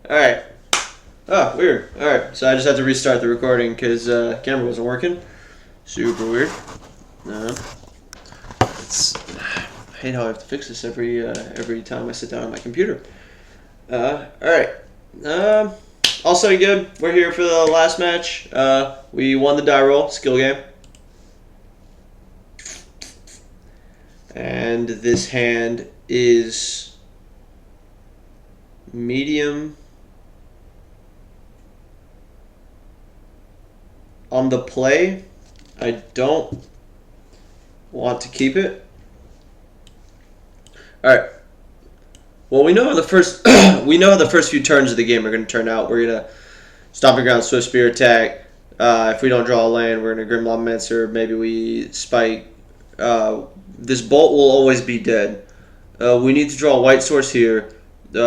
Alright. Oh, weird. Alright, so I just had to restart the recording because camera wasn't working. Super weird. I hate how I have to fix this every time I sit down on my computer. Alright. Also good. We're here for the last match. We won the die roll, skill game. And this hand is medium on the play. I don't want to keep it. All right. Well, we know how the first few turns of the game are going to turn out. We're gonna stomping ground, swift spear attack. If we don't draw a land, we're gonna grim lawmancer. Maybe we spike. This bolt will always be dead. We need to draw a white source here. We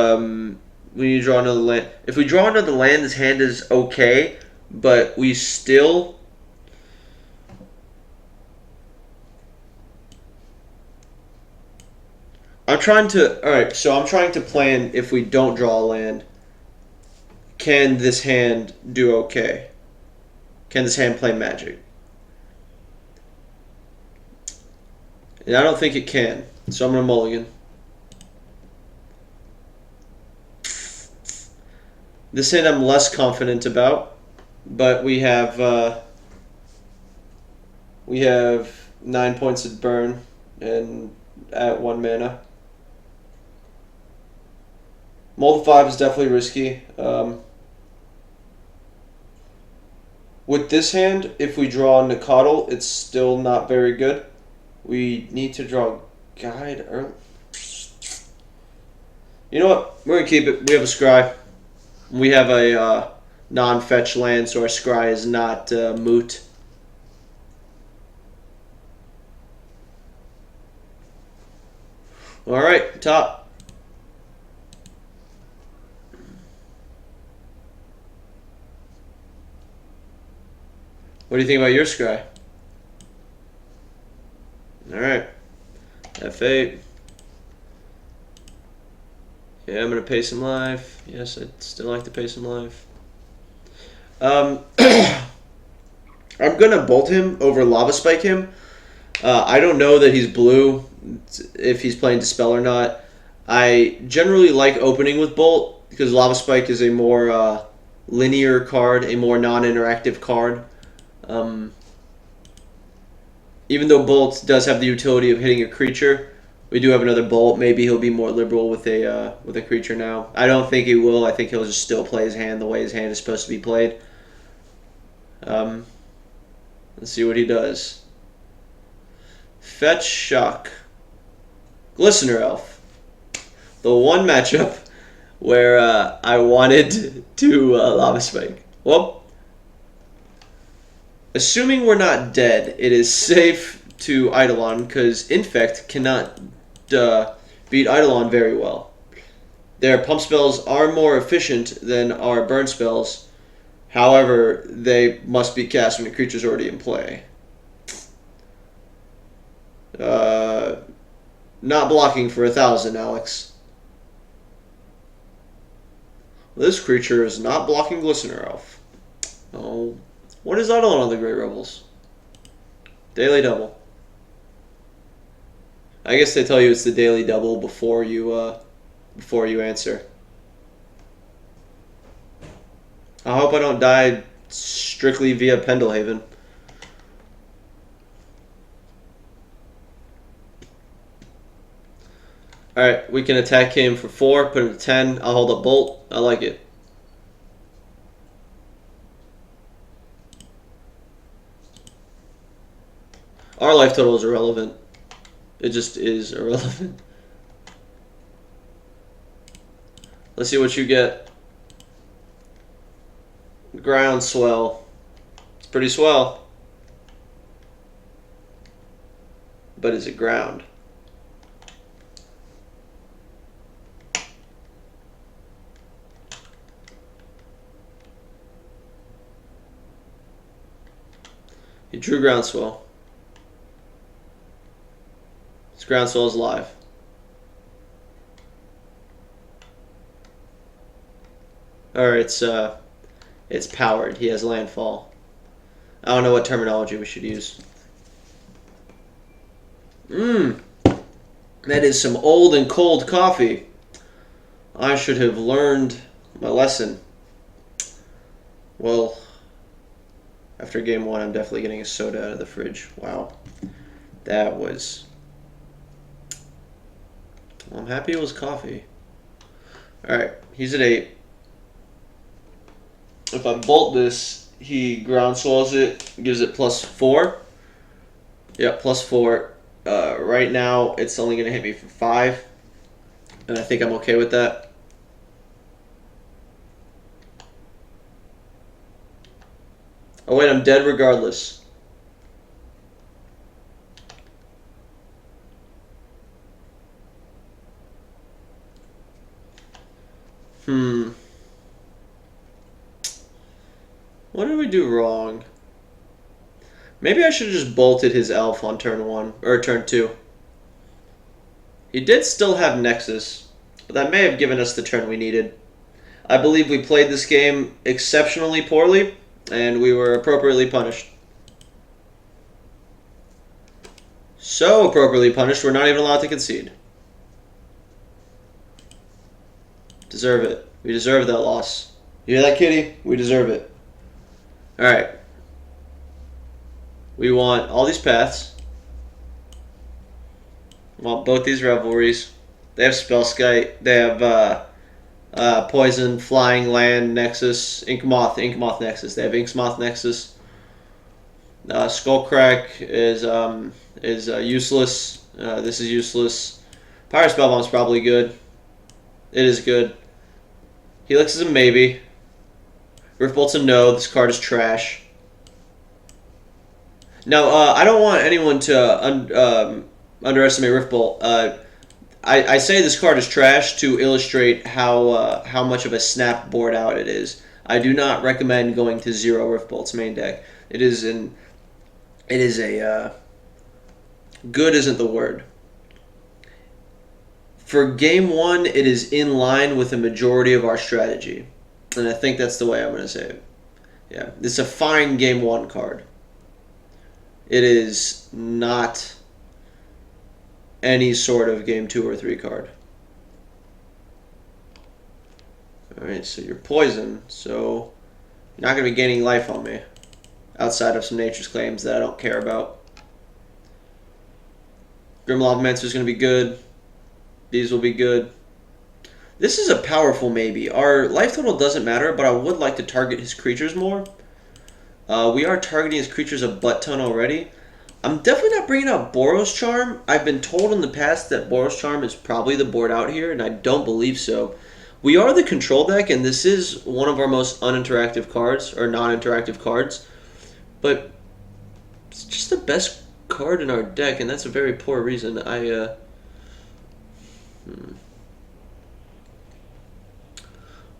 need to draw another land. If we draw another land, this hand is okay, but we still. I'm trying to plan if we don't draw a land, can this hand do okay? Can this hand play magic? And I don't think it can, so I'm going to mulligan. This hand I'm less confident about, but we have 9 points of burn and at 1 mana. Mold 5 is definitely risky. With this hand, if we draw Nacatl, it's still not very good. We need to draw Guide early. You know what? We're going to keep it. We have a Scry. We have a non-fetch land, so our Scry is not moot. Alright, top. What do you think about your Scry? Alright. F8. Yeah, I'm going to pay some life. Yes, I'd still like to pay some life. I'm going to bolt him over Lava Spike him. I don't know that he's blue, if he's playing Dispel or not. I generally like opening with Bolt, because Lava Spike is a more linear card, a more non-interactive card. Even though Bolt does have the utility of hitting a creature, we do have another Bolt. Maybe he'll be more liberal with a creature now. I don't think he will. I think he'll just still play his hand the way his hand is supposed to be played. Let's see what he does. Fetch, Shock. Glistener Elf. The one matchup where I wanted to Lava Spike. Well, assuming we're not dead, it is safe to Eidolon because Infect cannot beat Eidolon very well. Their pump spells are more efficient than our burn spells. However, they must be cast when a creature's already in play. Not blocking for 1,000, Alex. This creature is not blocking Glistener Elf. Oh. What is Eidolon on the Great Rebels? Daily double. I guess they tell you it's the daily double before you answer. I hope I don't die strictly via Pendelhaven. Alright, we can attack him for 4, put him to 10. I'll hold up Bolt. I like it. Our life total is irrelevant. It just is irrelevant. Let's see what you get. Groundswell. It's pretty swell. But is it ground? He drew Groundswell. His Groundswell is live. Or it's powered. He has landfall. I don't know what terminology we should use. Mmm. That is some old and cold coffee. I should have learned my lesson. Well, after game one, I'm definitely getting a soda out of the fridge. Wow. That was... Well, I'm happy it was coffee. Alright, he's at 8. If I bolt this, he ground swells it, gives it +4. Yep, +4. Right now, it's only going to hit me for 5. And I think I'm okay with that. Oh wait, I'm dead regardless. What did we do wrong? Maybe I should have just bolted his elf on turn 1, or turn 2. He did still have Nexus, but that may have given us the turn we needed. I believe we played this game exceptionally poorly, and we were appropriately punished. So appropriately punished, we're not even allowed to concede. Deserve it. We deserve that loss. You hear that, kitty? We deserve it. Alright. We want all these paths. We want both these revelries. They have Spellskite. They have Poison, Flying, Land, Nexus, Inkmoth Nexus. They have Inksmoth Nexus. Skullcrack is useless. This is useless. Pyro Spellbomb's probably good. It is good. Helix is a maybe. Riftbolt's a no. This card is trash. Now, I don't want anyone to underestimate Riftbolt. I say this card is trash to illustrate how much of a snap board out it is. I do not recommend going to 0 Riftbolt's main deck. It is a good isn't the word. For game 1, it is in line with the majority of our strategy. And I think that's the way I'm going to say it. Yeah, it's a fine game 1 card. It is not any sort of game 2 or 3 card. Alright, so you're poison, so you're not going to be gaining life on me. Outside of some Nature's Claims that I don't care about. Grimlock Mentor is going to be good. These will be good. This is a powerful maybe. Our life total doesn't matter, but I would like to target his creatures more. We are targeting his creatures a butt ton already. I'm definitely not bringing out Boros Charm. I've been told in the past that Boros Charm is probably the board out here, and I don't believe so. We are the control deck, and this is one of our most uninteractive cards, or non-interactive cards. But it's just the best card in our deck, and that's a very poor reason. I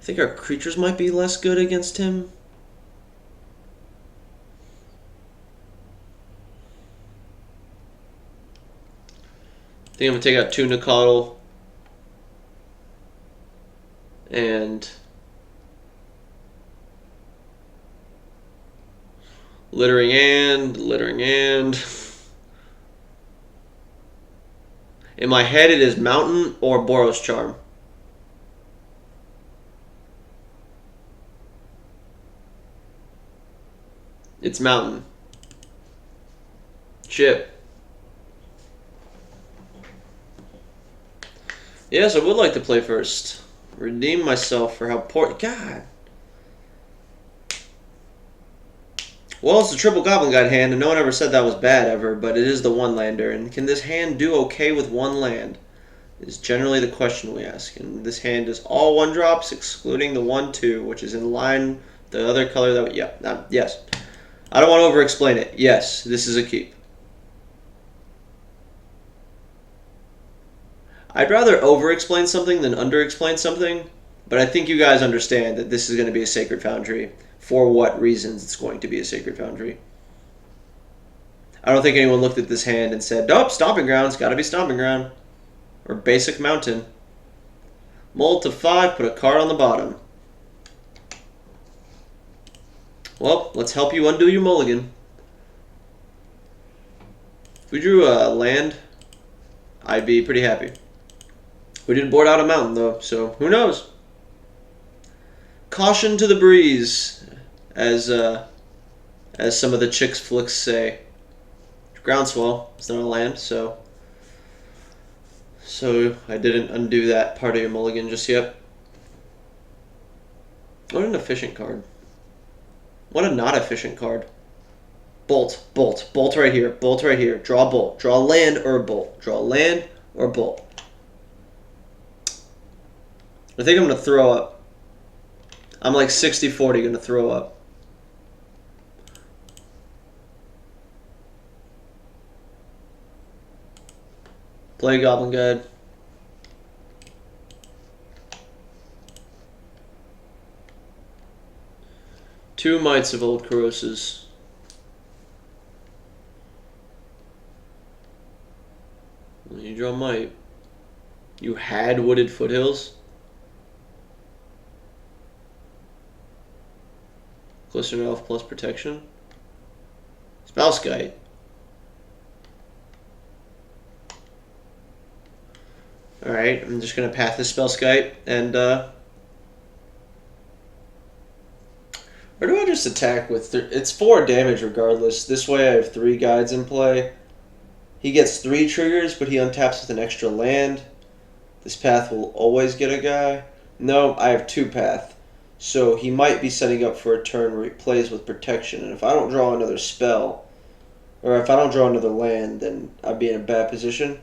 think our creatures might be less good against him. I think I'm going to take out 2 Nacatl and Littering and in my head it is Mountain or Boros Charm. It's Mountain. Chip. Yes, I would like to play first. Redeem myself for how poor... God. Well, it's a triple Goblin Guide hand, and no one ever said that was bad ever, but it is the one-lander. And can this hand do okay with one land? Is generally the question we ask. And this hand is all 1-drops, excluding the 1/2, which is in line with the other color that... yes. I don't want to over-explain it. Yes, this is a keep. I'd rather over-explain something than under-explain something, but I think you guys understand that this is going to be a Sacred Foundry. For what reasons it's going to be a Sacred Foundry. I don't think anyone looked at this hand and said, nope, Stomping Ground's got to be Stomping Ground. Or Basic Mountain. Mold to 5, put a card on the bottom. Well, let's help you undo your mulligan. If we drew a land, I'd be pretty happy. We did board out a mountain, though, so who knows? Caution to the breeze, as some of the chicks flicks say. Groundswell, it's not a land, so I didn't undo that part of your mulligan just yet. What an efficient card. What a not efficient card. Bolt, bolt, bolt right here, bolt right here. Draw a bolt. Draw a land or a bolt. Draw a land or a bolt. I think I'm going to throw up. I'm like 60-40 going to throw up. Play Goblin Guide. Two Mites of Old Corroses. You draw Mite. You had Wooded Foothills. Closer to Elf plus Protection. Spellskite. Alright, I'm just going to path this Spellskite, and, or do I just attack with... It's 4 damage regardless. This way I have 3 guides in play. He gets 3 triggers, but he untaps with an extra land. This path will always get a guy. No, I have 2 path. So he might be setting up for a turn where he plays with protection. And if I don't draw another spell, or if I don't draw another land, then I'd be in a bad position.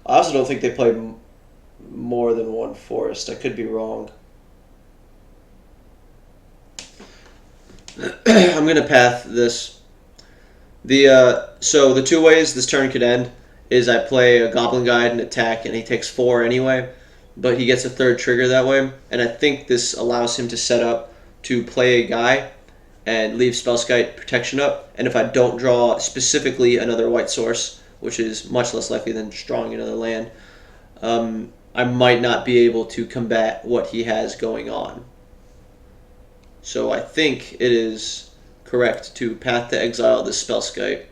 I also don't think they play more than 1 forest. I could be wrong. I'm going to path this. So the 2 ways this turn could end is I play a Goblin Guide and attack, and he takes 4 anyway, but he gets a 3rd trigger that way, and I think this allows him to set up to play a guy and leave Spellskite protection up, and if I don't draw specifically another white source, which is much less likely than just drawing another land, I might not be able to combat what he has going on. So I think it is correct to path to exile this Spellskite.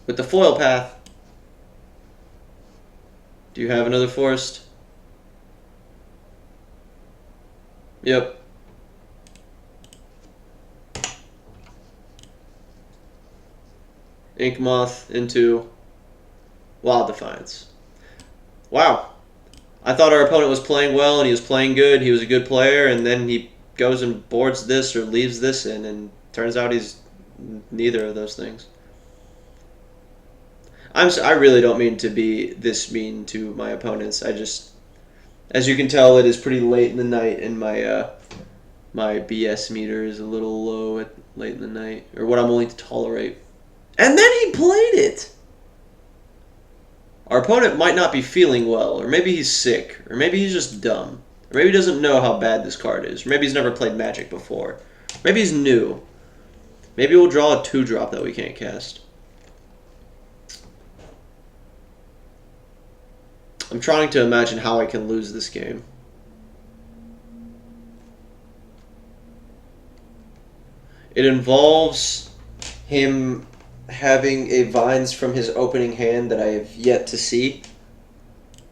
With the foil path, do you have another forest? Yep. Inkmoth into Wild Defiance. Wow. I thought our opponent was playing well and he was playing good. He was a good player, and then he goes and boards this or leaves this in, and turns out he's neither of those things. I really don't mean to be this mean to my opponents. I just, as you can tell, it is pretty late in the night, and my my BS meter is a little low at late in the night, or what I'm willing to tolerate. And then he played it! Our opponent might not be feeling well, or maybe he's sick, or maybe he's just dumb, or maybe he doesn't know how bad this card is, or maybe he's never played Magic before. Maybe he's new. Maybe we'll draw a 2-drop that we can't cast. I'm trying to imagine how I can lose this game. It involves him having a Vines from his opening hand that I have yet to see.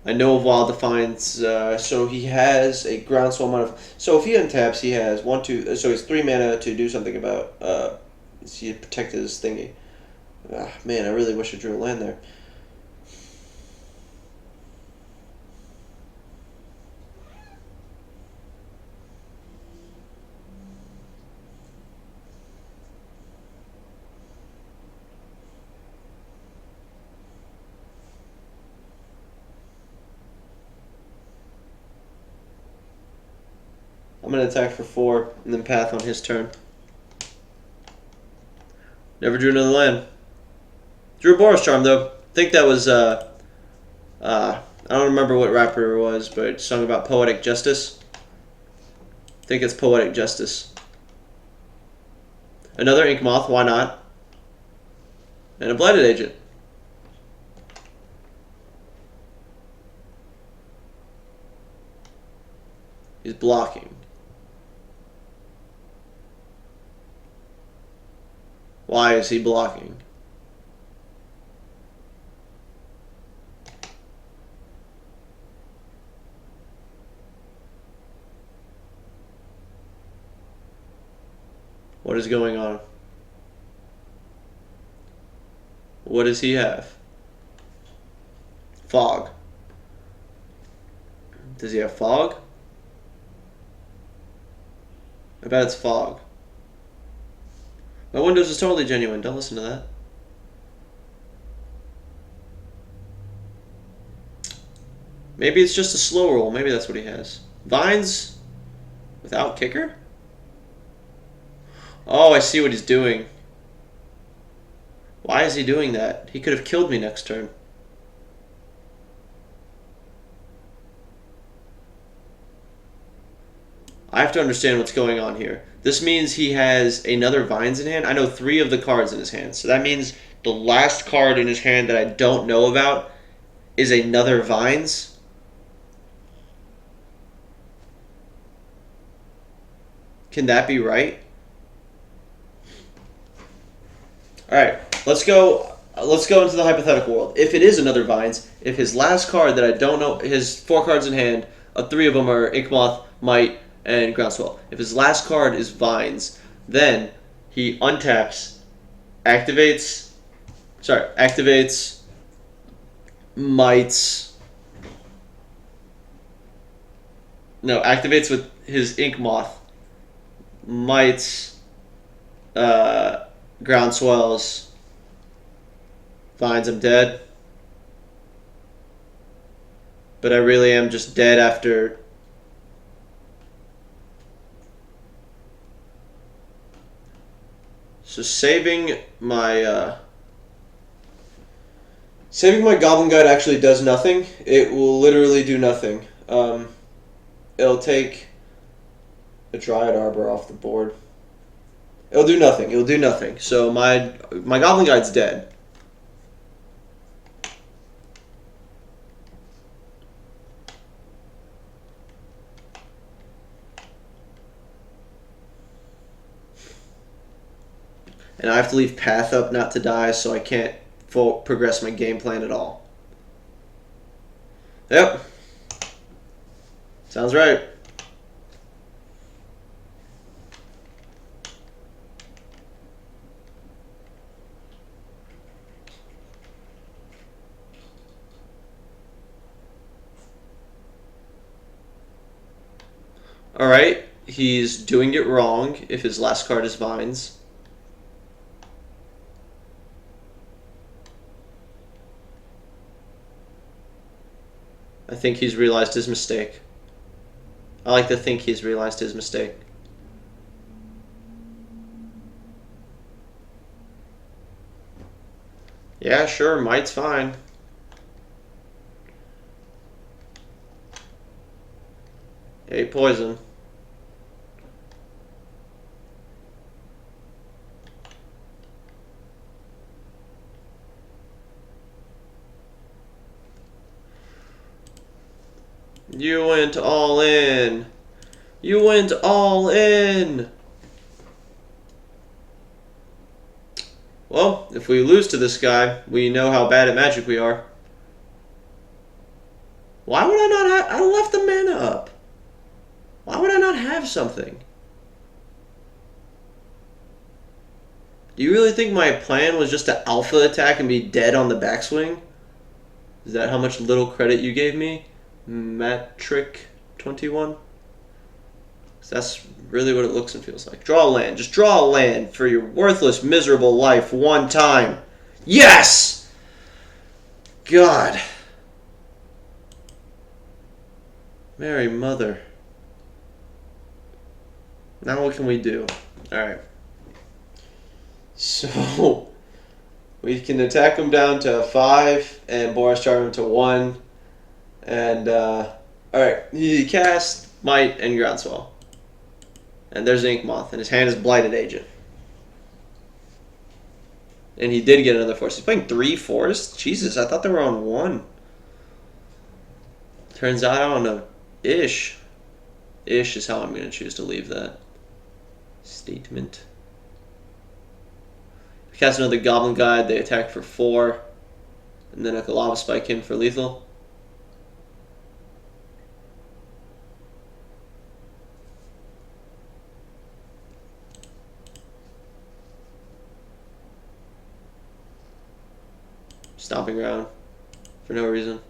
I know of Wild Defiance, so he has a Groundswell amount of... So if he untaps, he has 1, 2... So he has 3 mana to do something about... he protected his thingy. Man, I really wish I drew a land there. I'm going to attack for 4 and then path on his turn. Never drew another land. Drew a Boros Charm, though. I think that was, I don't remember what rapper it was, but it sung about Poetic Justice. I think it's Poetic Justice. Another Inkmoth, why not? And a Blighted Agent. He's blocking. Why is he blocking? What is going on? What does he have? Fog. Does he have fog? I bet it's fog. My Windows is totally genuine. Don't listen to that. Maybe it's just a slow roll. Maybe that's what he has. Vines without kicker? Oh, I see what he's doing. Why is he doing that? He could have killed me next turn. I have to understand what's going on here. This means he has another Vines in hand. I know 3 of the cards in his hand. So that means the last card in his hand that I don't know about is another Vines. Can that be right? Alright, let's go into the hypothetical world. If it is another Vines, if his last card that I don't know, his 4 cards in hand, 3 of them are Inkmoth, Might, and Groundswell. If his last card is Vines, then he untaps, activates Mights. No, activates with his Inkmoth, Mights, Groundswells, Vines. I'm dead. But I really am just dead after. So saving my Goblin Guide actually does nothing. It will literally do nothing. It'll take a Dryad Arbor off the board. It'll do nothing. It'll do nothing. So my Goblin Guide's dead. And I have to leave Path up not to die, so I can't progress my game plan at all. Yep. Sounds right. Alright, he's doing it wrong if his last card is Vines. I think he's realized his mistake. I like to think he's realized his mistake. Yeah, sure, Might's fine. Hey, poison. You went all in. You went all in. Well, if we lose to this guy, we know how bad at Magic we are. Why would I not have... I left the mana up. Why would I not have something? Do you really think my plan was just to alpha attack and be dead on the backswing? Is that how much little credit you gave me? Metric 21? That's really what it looks and feels like. Draw a land. Just draw a land for your worthless, miserable life one time. Yes! God. Mary Mother. Now what can we do? Alright. So, we can attack him down to 5 and Boris charm him to 1. And, alright, he cast Might and Groundswell. And there's Inkmoth, and his hand is Blighted Agent. And he did get another forest. He's playing 3 forests? Jesus, I thought they were on 1. Turns out I don't know. Ish. Ish is how I'm going to choose to leave that statement. Cast another Goblin Guide. They attack for 4. And then a Lava Spike in for lethal. Stomping Ground for no reason.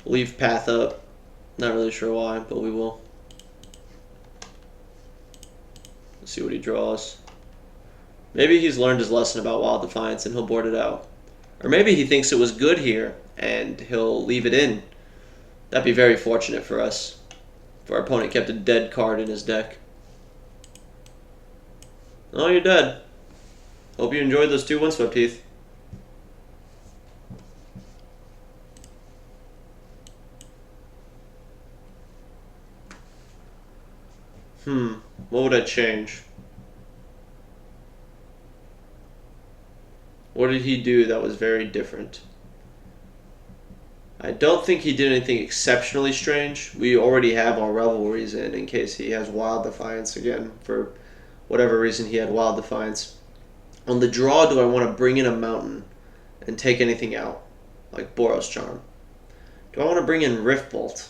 Leave Path up. Not really sure why, but we will. Let's see what he draws. Maybe he's learned his lesson about Wild Defiance and he'll board it out. Or maybe he thinks it was good here and he'll leave it in. That'd be very fortunate for us. If our opponent kept a dead card in his deck. Oh, you're dead. Hope you enjoyed those 2 Windswept Teeth. What would I change? What did he do that was very different? I don't think he did anything exceptionally strange. We already have our Revelries in case he has Wild Defiance again. For whatever reason he had Wild Defiance. On the draw, do I want to bring in a mountain and take anything out? Like Boros Charm. Do I want to bring in Rift Bolt?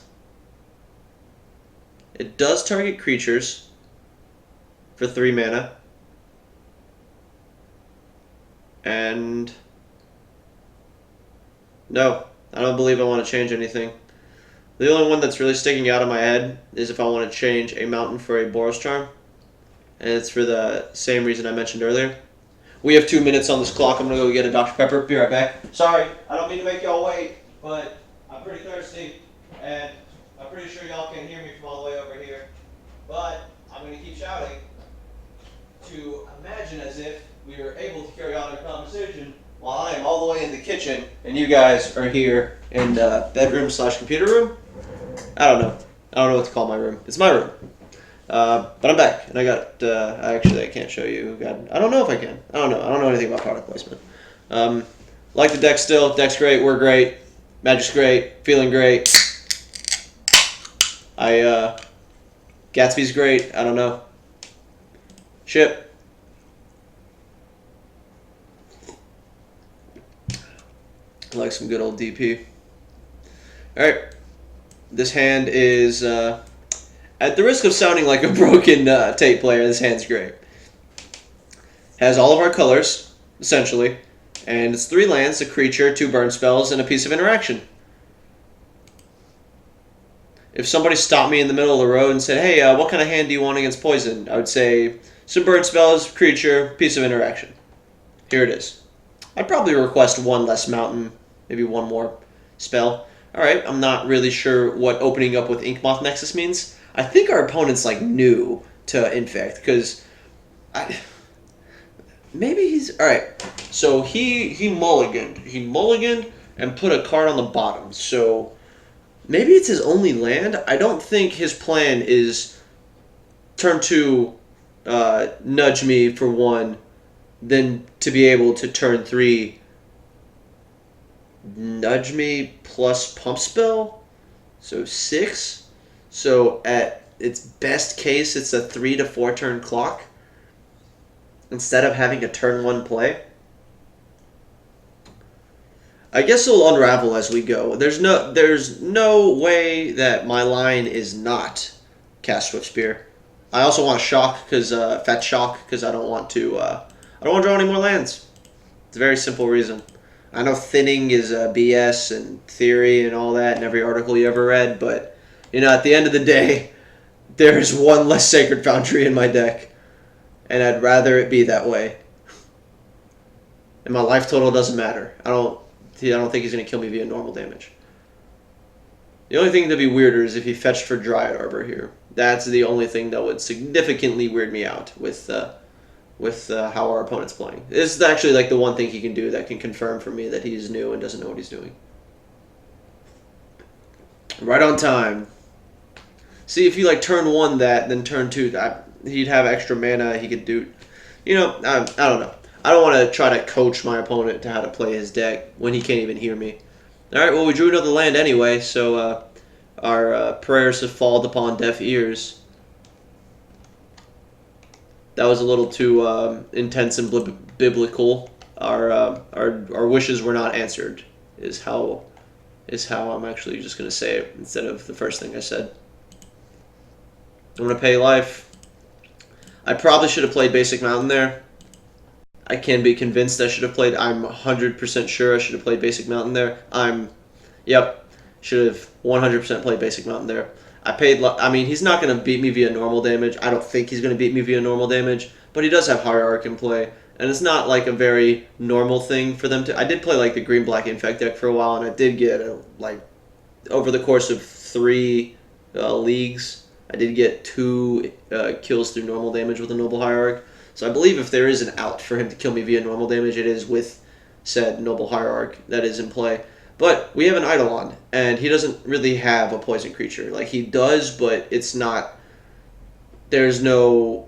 It does target creatures for 3 mana. And no, I don't believe I want to change anything. The only one that's really sticking out in my head is if I want to change a mountain for a Boros Charm. And it's for the same reason I mentioned earlier. We have 2 minutes on this clock. I'm going to go get a Dr. Pepper. Be right back. Sorry, I don't mean to make y'all wait, but I'm pretty thirsty. And I'm pretty sure y'all can hear me from all the way over here. But I'm going to keep shouting to imagine as if we were able to carry on our conversation while I am all the way in the kitchen and you guys are here in the bedroom/computer room. I don't know. I don't know what to call my room. It's my room. But I'm back, and I got, actually I can't show you. I don't know if I can. I don't know. I don't know anything about product placement. Like the deck still. Deck's great. We're great. Magic's great. Feeling great. Gatsby's great. I don't know. Ship. I like some good old DP. Alright. This hand is, at the risk of sounding like a broken tape player, this hand's great. Has all of our colors, essentially. And it's 3 lands, a creature, 2 burn spells, and a piece of interaction. If somebody stopped me in the middle of the road and said, hey, what kind of hand do you want against poison? I would say, some burn spells, creature, piece of interaction. Here it is. I'd probably request 1 less mountain, maybe 1 more spell. Alright, I'm not really sure what opening up with Inkmoth Nexus means. I think our opponent's like new to Infect, because maybe he's... Alright, so he mulliganed. He mulliganed and put a card on the bottom, so maybe it's his only land. I don't think his plan is turn 2, nudge me for 1, then to be able to turn 3 nudge me plus pump spell, so 6. So at its best case, it's a 3 to 4 turn clock instead of having a turn 1 play. I guess it'll unravel as we go. There's no way that my line is not cast Swift Spear. I also want shock because fetch shock because I don't want to draw any more lands. It's a very simple reason. I know thinning is BS and theory and all that in every article you ever read, but you know, at the end of the day, there's 1 less Sacred Foundry in my deck, and I'd rather it be that way. And my life total doesn't matter. I don't think he's gonna kill me via normal damage. The only thing that'd be weirder is if he fetched for Dryad Arbor here. That's the only thing that would significantly weird me out with how our opponent's playing. This is actually like the one thing he can do that can confirm for me that he's new and doesn't know what he's doing. Right on time. See, if you like turn 1 that, then turn 2 that, he'd have extra mana, he could do... You know, I don't know. I don't want to try to coach my opponent to how to play his deck when he can't even hear me. All right, well, we drew another land anyway, so our prayers have fallen upon deaf ears. That was a little too intense and biblical. Our wishes were not answered. Is how I'm actually just gonna say it instead of the first thing I said. I'm gonna pay life. I probably should have played Basic Mountain there. I can be convinced I should have played. I'm 100% sure I should have played Basic Mountain there. Yep, should have 100% played Basic Mountain there. I mean, he's not going to beat me via normal damage. I don't think he's going to beat me via normal damage, but he does have Hierarch in play, and it's not like a very normal thing for them to. I did play like the green-black Infect deck for a while, and I did get like over the course of 3 leagues, I did get 2 kills through normal damage with a Noble Hierarch. So I believe if there is an out for him to kill me via normal damage, it is with said Noble Hierarch that is in play. But we have an Eidolon, and he doesn't really have a poison creature. Like, he does, but it's not... There's no...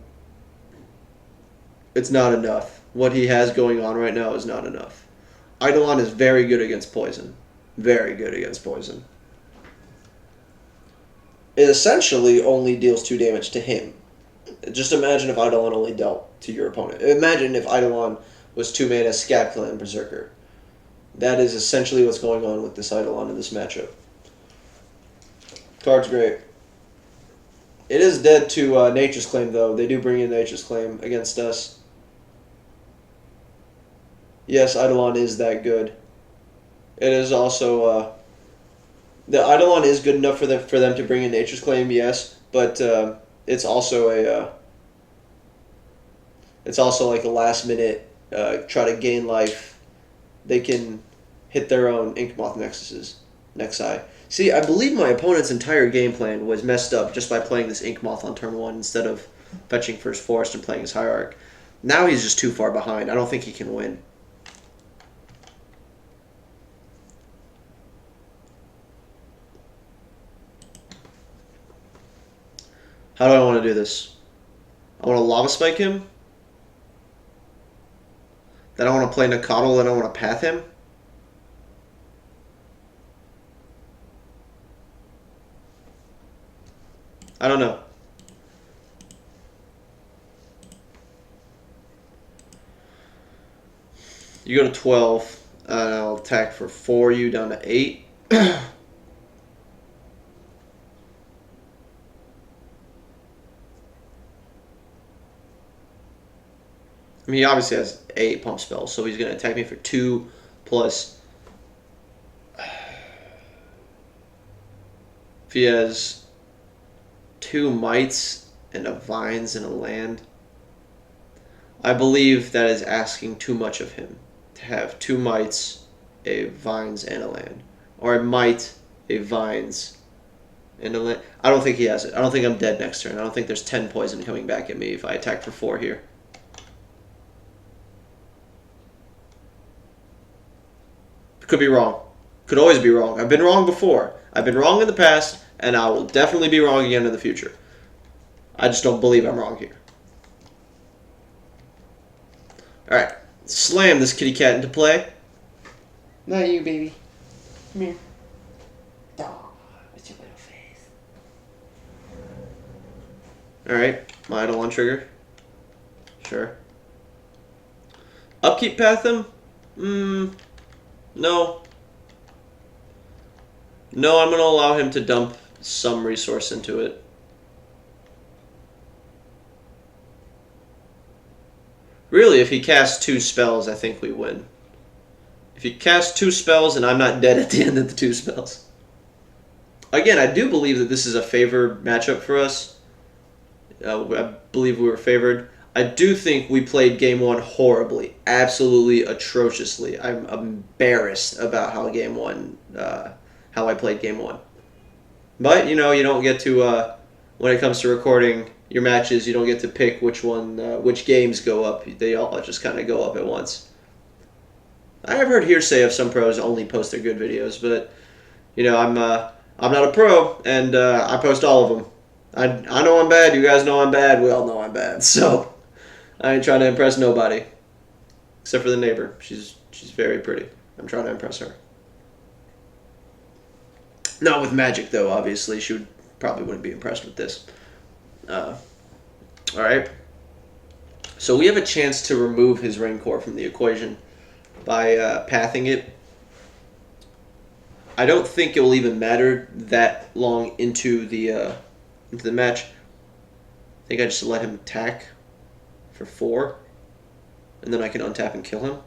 It's not enough. What he has going on right now is not enough. Eidolon is very good against poison. Very good against poison. It essentially only deals 2 damage to him. Just imagine if Eidolon only dealt to your opponent. Imagine if Eidolon was 2 mana Scatclan and Berserker. That is essentially what's going on with this Eidolon in this matchup. Card's great. It is dead to Nature's Claim, though. They do bring in Nature's Claim against us. Yes, Eidolon is that good. It is also... the Eidolon is good enough for them to bring in Nature's Claim, yes, but it's also it's also like a last minute try to gain life. They can hit their own Inkmoth Nexi. See, I believe my opponent's entire game plan was messed up just by playing this Inkmoth on turn 1 instead of fetching First Forest and playing his Hierarch. Now he's just too far behind. I don't think he can win. How do I want to do this? I want to Lava Spike him. Then I want to play Nacatl and I want to Path him. I don't know. You go to 12, and I'll attack for 4, you down to 8. I mean, he obviously has 8 pump spells, so he's going to attack me for 2 plus... If he has 2 mites and a vines and a land, I believe that is asking too much of him to have 2 mites, a vines, and a land. Or a mite, a vines, and a land. I don't think he has it. I don't think I'm dead next turn. I don't think there's 10 poison coming back at me if I attack for 4 here. Could be wrong. Could always be wrong. I've been wrong before. I've been wrong in the past, and I will definitely be wrong again in the future. I just don't believe I'm wrong here. Alright. Slam this kitty cat into play. Not you, baby. Come here. Oh, what's your little face? Alright. My Eidolon trigger. Sure. Upkeep path him? No. No, I'm going to allow him to dump some resource into it. Really, if he casts 2 spells, I think we win. If he casts 2 spells and I'm not dead at the end of the 2 spells. Again, I do believe that this is a favored matchup for us. I believe we were favored. I do think we played Game 1 horribly. Absolutely atrociously. I'm embarrassed about how how I played Game 1. But, you know, you don't get to, when it comes to recording your matches, you don't get to pick which games go up. They all just kind of go up at once. I have heard hearsay of some pros only post their good videos, but, you know, I'm not a pro, and I post all of them. I know I'm bad. You guys know I'm bad. We all know I'm bad. So I ain't trying to impress nobody. except for the neighbor. She's very pretty. I'm trying to impress her. Not with magic, though. Obviously, she would probably wouldn't be impressed with this. All right. So we have a chance to remove his Rancor from the equation by pathing it. I don't think it will even matter that long into the match. I think I just let him attack for 4, and then I can untap and kill him.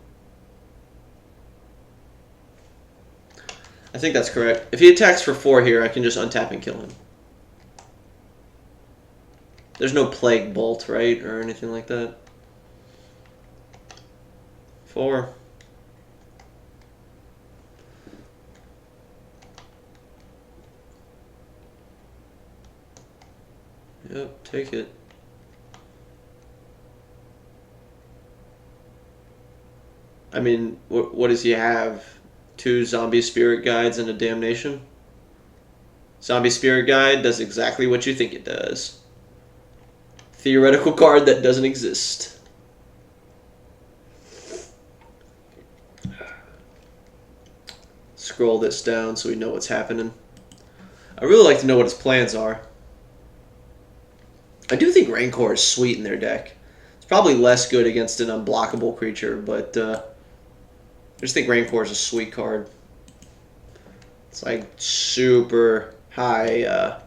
I think that's correct. If he attacks for 4 here, I can just untap and kill him. There's no Plague Bolt, right? Or anything like that. 4. Yep, take it. I mean, what does he have? 2 Zombie Spirit Guides and a Damnation? Zombie Spirit Guide does exactly what you think it does. Theoretical card that doesn't exist. Scroll this down so we know what's happening. I really like to know what his plans are. I do think Rancor is sweet in their deck. It's probably less good against an unblockable creature, but I just think Rancor is a sweet card. It's like super high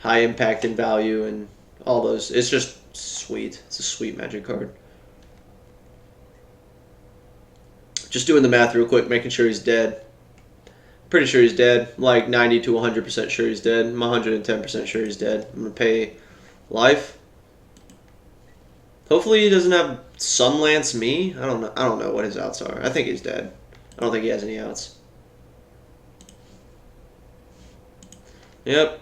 impact and value and all those. It's just sweet. It's a sweet Magic card. Just doing the math real quick, making sure he's dead. Pretty sure he's dead. Like 90 to 100% sure he's dead. I'm 110% sure he's dead. I'm gonna pay life. Hopefully he doesn't have Sunlance me. I don't know what his outs are. I think he's dead. I don't think he has any outs. Yep.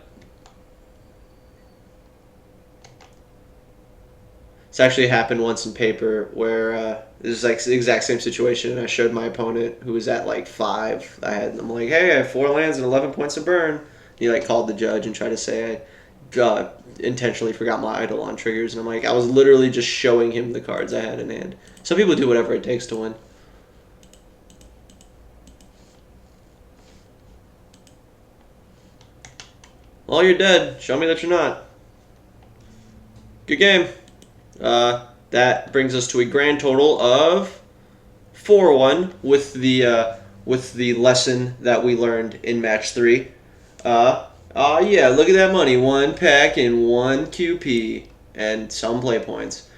It's actually happened once in paper where this is like the exact same situation, and I showed my opponent who was at like 5. I'm like, hey, I have 4 lands and 11 points of burn. And he like called the judge and tried to say I intentionally forgot my idol on triggers, and I'm like, I was literally just showing him the cards I had in hand. Some people do whatever it takes to win. Well, you're dead. Show me that you're not. Good game. That brings us to a grand total of 4-1 with the lesson that we learned in match 3. Yeah, look at that money. 1 pack and 1 QP and some play points.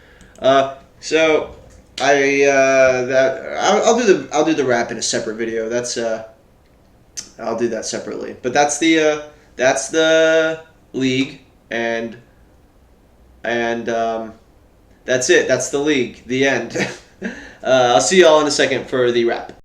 So I'll do the wrap in a separate video. I'll do that separately. But that's the league and that's it. That's the league. The end. I'll see y'all in a second for the wrap.